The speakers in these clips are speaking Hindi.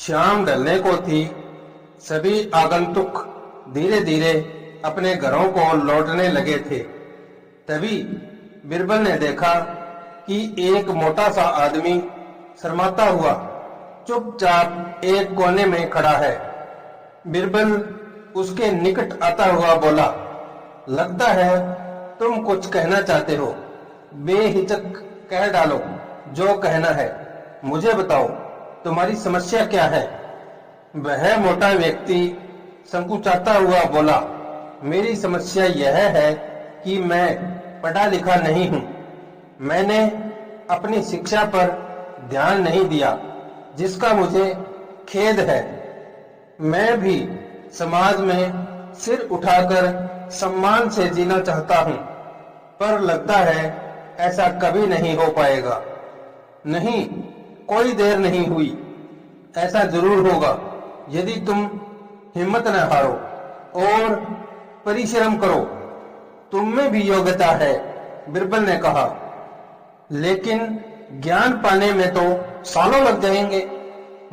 शाम ढलने को थी। सभी आगंतुक धीरे धीरे अपने घरों को लौटने लगे थे। तभी बिरबल ने देखा कि एक मोटा सा आदमी शर्माता हुआ चुपचाप एक कोने में खड़ा है। बिरबल उसके निकट आता हुआ बोला, लगता है तुम कुछ कहना चाहते हो। बेहिचक कह डालो जो कहना है। मुझे बताओ तुम्हारी समस्या क्या है। वह मोटा व्यक्ति संकुचाता हुआ बोला, मेरी समस्या यह है कि मैं पढ़ा लिखा नहीं हूं। मैंने अपनी शिक्षा पर ध्यान नहीं दिया, जिसका मुझे खेद है। मैं भी समाज में सिर उठाकर सम्मान से जीना चाहता हूं, पर लगता है ऐसा कभी नहीं हो पाएगा। नहीं, कोई देर नहीं हुई, ऐसा जरूर होगा यदि तुम हिम्मत न हारो और परिश्रम करो। तुम में भी योग्यता है, बिरबल ने कहा, लेकिन ज्ञान पाने में तो सालों लग जाएंगे।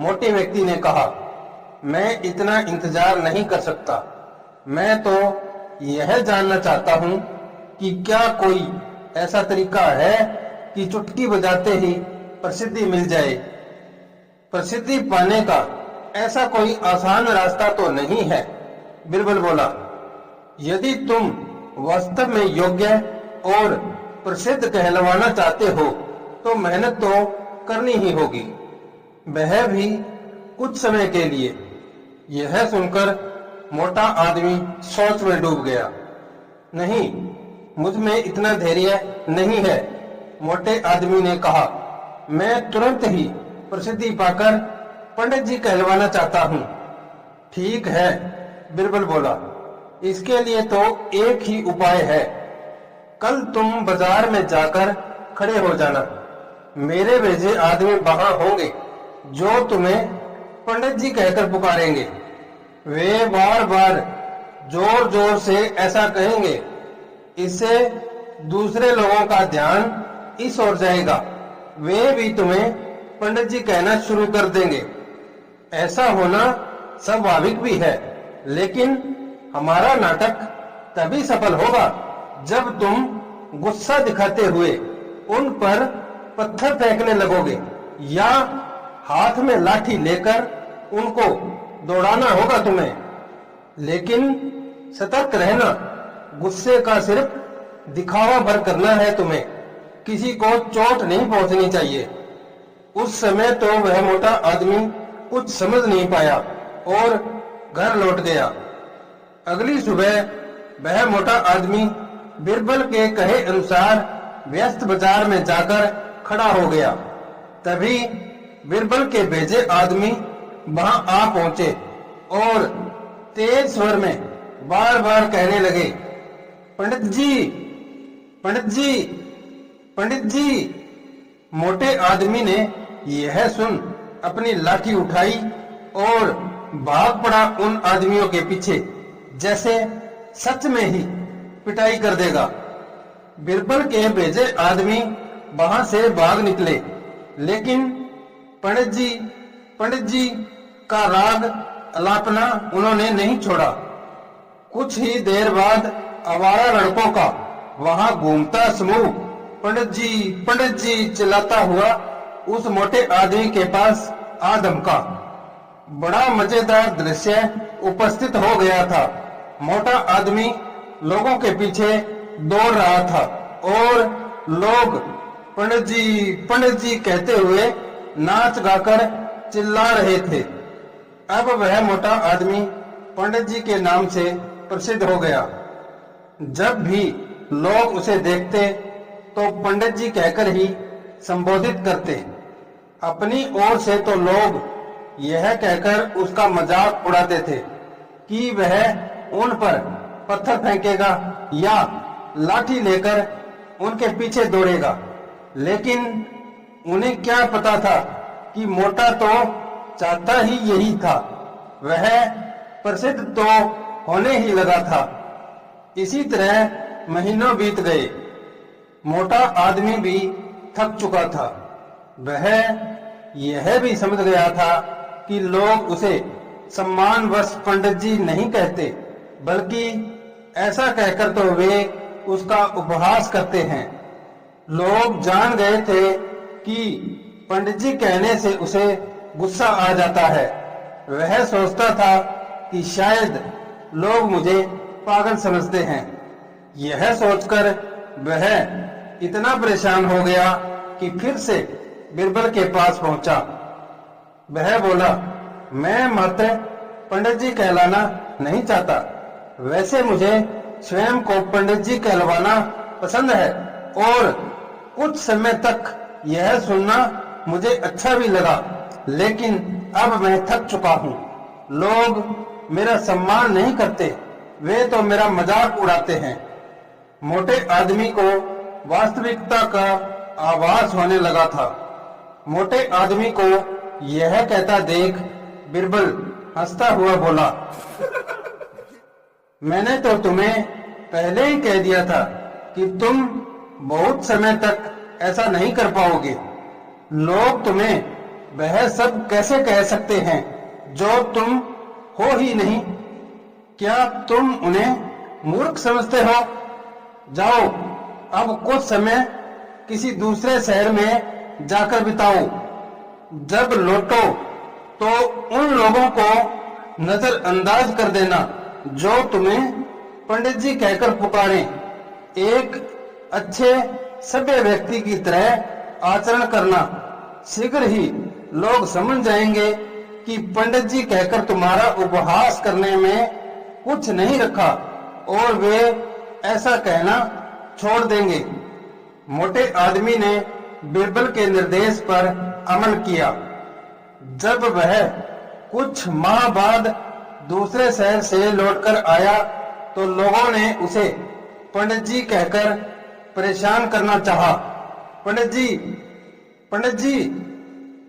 मोटे व्यक्ति ने कहा, मैं इतना इंतजार नहीं कर सकता। मैं तो यह जानना चाहता हूं कि क्या कोई ऐसा तरीका है कि चुटकी बजाते ही प्रसिद्धि मिल जाए। प्रसिद्धि पाने का ऐसा कोई आसान रास्ता तो नहीं है, बिरबल बोला। यदि तुम वास्तव में योग्य और प्रसिद्ध कहलवाना चाहते हो तो मेहनत तो करनी ही होगी, वह भी कुछ समय के लिए। यह सुनकर मोटा आदमी सोच में डूब गया। नहीं, मुझ में इतना धैर्य नहीं है, मोटे आदमी ने कहा। मैं तुरंत ही प्रसिद्धि पाकर पंडित जी कहलवाना चाहता हूँ। ठीक है, बिरबल बोला, इसके लिए तो एक ही उपाय है। कल तुम बाजार में जाकर खड़े हो जाना। मेरे भेजे आदमी वहां होंगे जो तुम्हें पंडित जी कहकर पुकारेंगे। वे बार बार जोर जोर से ऐसा कहेंगे, इससे दूसरे लोगों का ध्यान इस ओर जाएगा। वे भी तुम्हें पंडित जी कहना शुरू कर देंगे। ऐसा होना स्वाभाविक भी है, लेकिन हमारा नाटक तभी सफल होगा जब तुम गुस्सा दिखाते हुए उन पर पत्थर फेंकने लगोगे या हाथ में लाठी लेकर उनको दौड़ाना होगा तुम्हें। लेकिन सतर्क रहना, गुस्से का सिर्फ दिखावा भर करना है तुम्हें, किसी को चोट नहीं पहुंचनी चाहिए। उस समय तो वह मोटा आदमी कुछ समझ नहीं पाया और घर लौट गया। अगली सुबह वह मोटा आदमी बिरबल के कहे अनुसार व्यस्त बाजार में जाकर खड़ा हो गया। तभी बिरबल के भेजे आदमी वहां आ पहुंचे और तेज स्वर में बार बार कहने लगे, पंडित जी, पंडित जी, पंडित जी। मोटे आदमी ने यह सुन अपनी लाठी उठाई और भाग पड़ा उन आदमियों के पीछे, जैसे सच में ही पिटाई कर देगा। बिरबल के भेजे आदमी वहां से भाग निकले, लेकिन पंडित जी का राग अलापना उन्होंने नहीं छोड़ा। कुछ ही देर बाद आवारा लड़कों का वहां घूमता समूह पंडित जी चिल्लाता हुआ उस मोटे आदमी के पास आ धमका। बड़ा मजेदार दृश्य उपस्थित हो गया था। मोटा आदमी लोगों के पीछे दौड़ रहा था और लोग पंडित जी कहते हुए नाच गाकर चिल्ला रहे थे। अब वह मोटा आदमी पंडित जी के नाम से प्रसिद्ध हो गया। जब भी लोग उसे देखते तो पंडित जी कहकर ही संबोधित करते। अपनी ओर से तो लोग यह कहकर उसका मजाक उड़ाते थे कि वह उन पर पत्थर फेंकेगा या लाठी लेकर उनके पीछे दौड़ेगा। लेकिन उन्हें क्या पता था कि मोटा तो चाहता ही यही था। वह प्रसिद्ध तो होने ही लगा था। इसी तरह महीनों बीत गए। मोटा आदमी भी थक चुका था। वह यह भी समझ गया था कि लोग उसे सम्मानवश पंडित जी नहीं कहते, बल्कि ऐसा कहकर तो वे उसका उपहास करते हैं। लोग जान गए थे कि पंडित जी कहने से उसे गुस्सा आ जाता है। वह सोचता था कि शायद लोग मुझे पागल समझते हैं। यह सोचकर वह इतना परेशान हो गया कि फिर से बिरबल के पास पहुंचा। वह बोला, मैं मात्र पंडित जी कहलाना नहीं चाहता, वैसे मुझे स्वयं को पंडित जी कहलवाना पसंद है और कुछ समय तक यह सुनना मुझे अच्छा भी लगा, लेकिन अब मैं थक चुका हूँ। लोग मेरा सम्मान नहीं करते, वे तो मेरा मजाक उड़ाते हैं। मोटे आदमी को वास्तविकता का आभास होने लगा था। मोटे आदमी को यह कहता देख बिरबल हंसता हुआ बोला, मैंने तो तुम्हें पहले ही कह दिया था कि तुम बहुत समय तक ऐसा नहीं कर पाओगे। लोग तुम्हें वह सब कैसे कह सकते हैं जो तुम हो ही नहीं। क्या तुम उन्हें मूर्ख समझते हो? जाओ, अब कुछ समय किसी दूसरे शहर में जाकर बिताओ। जब लौटो तो उन लोगों को नजरअंदाज कर देना जो तुम्हें पंडित जी कहकर पुकारें। एक अच्छे सभ्य व्यक्ति की तरह आचरण करना। शीघ्र ही लोग समझ जाएंगे कि पंडित जी कहकर तुम्हारा उपहास करने में कुछ नहीं रखा और वे ऐसा कहना छोड़ देंगे। मोटे आदमी ने बिरबल के निर्देश पर अमल किया। जब वह कुछ माह बाद दूसरे शहर से लौटकर आया तो लोगों ने उसे पंडित जी कहकर परेशान करना चाहा। पंडित जी, पंडित जी,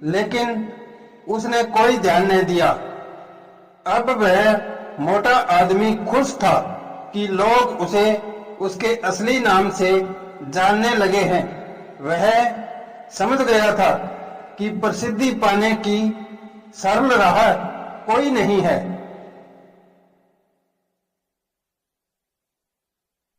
लेकिन उसने कोई ध्यान नहीं दिया। अब वह मोटा आदमी खुश था कि लोग उसे उसके असली नाम से जानने लगे हैं। वह समझ गया था कि प्रसिद्धि पाने की सरल राह कोई नहीं है।